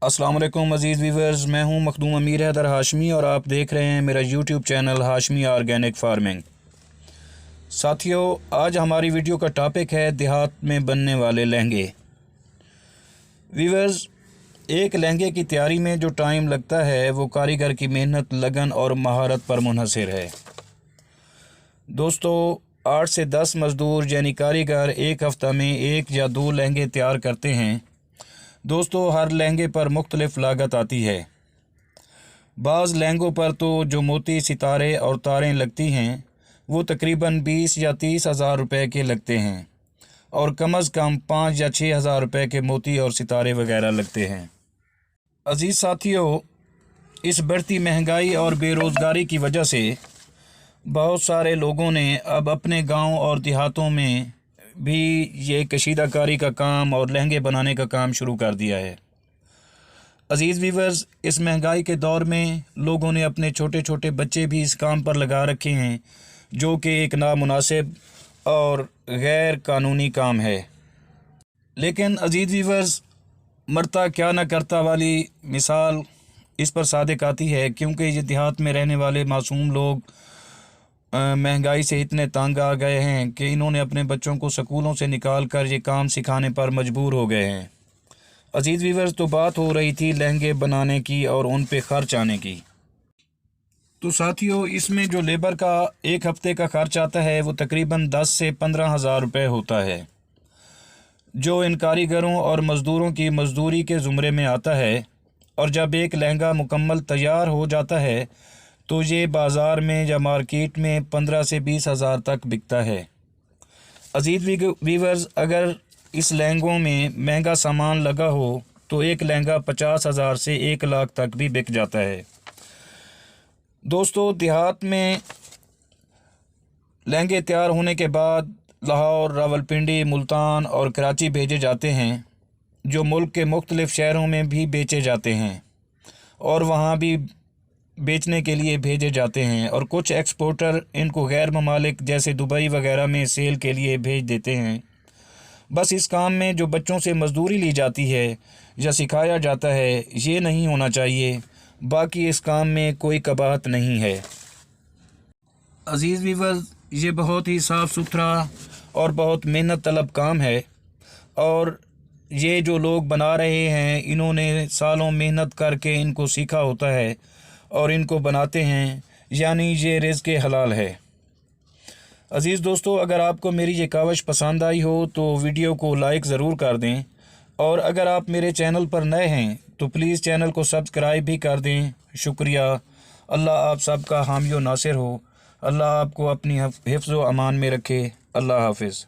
السلام علیکم عزیز ویورز، میں ہوں مخدوم امیر حیدر ہاشمی اور آپ دیکھ رہے ہیں میرا YouTube channel Hashmi organic farming. ساتھیو، آج ہماری ویڈیو کا ٹاپک ہے دیہات میں بننے والے لہنگے۔ ویورز، ایک لہنگے کی تیاری میں جو ٹائم لگتا ہے وہ کاریگر کی محنت، لگن اور مہارت پر منحصر ہے۔ دوستو، 8 سے 10 مزدور یعنی کاریگر ایک ہفتہ میں 1 یا 2 لہنگے تیار کرتے ہیں۔ دوستو، ہر لہنگے پر مختلف لاگت آتی ہے۔ بعض لہنگوں پر تو جو موتی، ستارے اور تاریں لگتی ہیں وہ تقریباً 20 یا 30 ہزار روپے کے لگتے ہیں، اور کم از کم 5 یا 6 ہزار روپے کے موتی اور ستارے وغیرہ لگتے ہیں۔ عزیز ساتھیو، اس بڑھتی مہنگائی اور بے روزگاری کی وجہ سے بہت سارے لوگوں نے اب اپنے گاؤں اور دیہاتوں میں بھی یہ کشیدہ کاری کا کام اور لہنگے بنانے کا کام شروع کر دیا ہے۔ عزیز ویورز، اس مہنگائی کے دور میں لوگوں نے اپنے چھوٹے چھوٹے بچے بھی اس کام پر لگا رکھے ہیں، جو کہ ایک نامناسب اور غیر قانونی کام ہے۔ لیکن عزیز ویورز، مرتا کیا نہ کرتا والی مثال اس پر صادق آتی ہے، کیونکہ یہ دیہات میں رہنے والے معصوم لوگ مہنگائی سے اتنے تنگ آ گئے ہیں کہ انہوں نے اپنے بچوں کو سکولوں سے نکال کر یہ کام سکھانے پر مجبور ہو گئے ہیں۔ عزیز ویورز، تو بات ہو رہی تھی لہنگے بنانے کی اور ان پہ خرچ آنے کی۔ تو ساتھیو، اس میں جو لیبر کا ایک ہفتے کا خرچ آتا ہے وہ تقریباً 10 سے 15 ہزار روپے ہوتا ہے، جو ان کاریگروں اور مزدوروں کی مزدوری کے زمرے میں آتا ہے۔ اور جب ایک لہنگا مکمل تیار ہو جاتا ہے تو یہ بازار میں یا مارکیٹ میں 15 سے 20 ہزار تک بکتا ہے۔ عزیز ویورز، اگر اس لہنگوں میں مہنگا سامان لگا ہو تو ایک لہنگا 50 ہزار سے 1 لاکھ تک بھی بک جاتا ہے۔ دوستو، دیہات میں لہنگے تیار ہونے کے بعد لاہور، راولپنڈی، ملتان اور کراچی بھیجے جاتے ہیں، جو ملک کے مختلف شہروں میں بھی بیچے جاتے ہیں اور وہاں بھی بیچنے کے لیے بھیجے جاتے ہیں، اور کچھ ایکسپورٹر ان کو غیر ممالک جیسے دبئی وغیرہ میں سیل کے لیے بھیج دیتے ہیں۔ بس اس کام میں جو بچوں سے مزدوری لی جاتی ہے یا سکھایا جاتا ہے، یہ نہیں ہونا چاہیے، باقی اس کام میں کوئی قباحت نہیں ہے۔ عزیز ویورز، یہ بہت ہی صاف ستھرا اور بہت محنت طلب کام ہے، اور یہ جو لوگ بنا رہے ہیں انہوں نے سالوں محنت کر کے ان کو سیکھا ہوتا ہے اور ان کو بناتے ہیں، یعنی یہ رزق حلال ہے۔ عزیز دوستو، اگر آپ کو میری یہ کاوش پسند آئی ہو تو ویڈیو کو لائک ضرور کر دیں، اور اگر آپ میرے چینل پر نئے ہیں تو پلیز چینل کو سبسکرائب بھی کر دیں۔ شکریہ۔ اللہ آپ سب کا حامی و ناصر ہو۔ اللہ آپ کو اپنی حفظ و امان میں رکھے۔ اللہ حافظ۔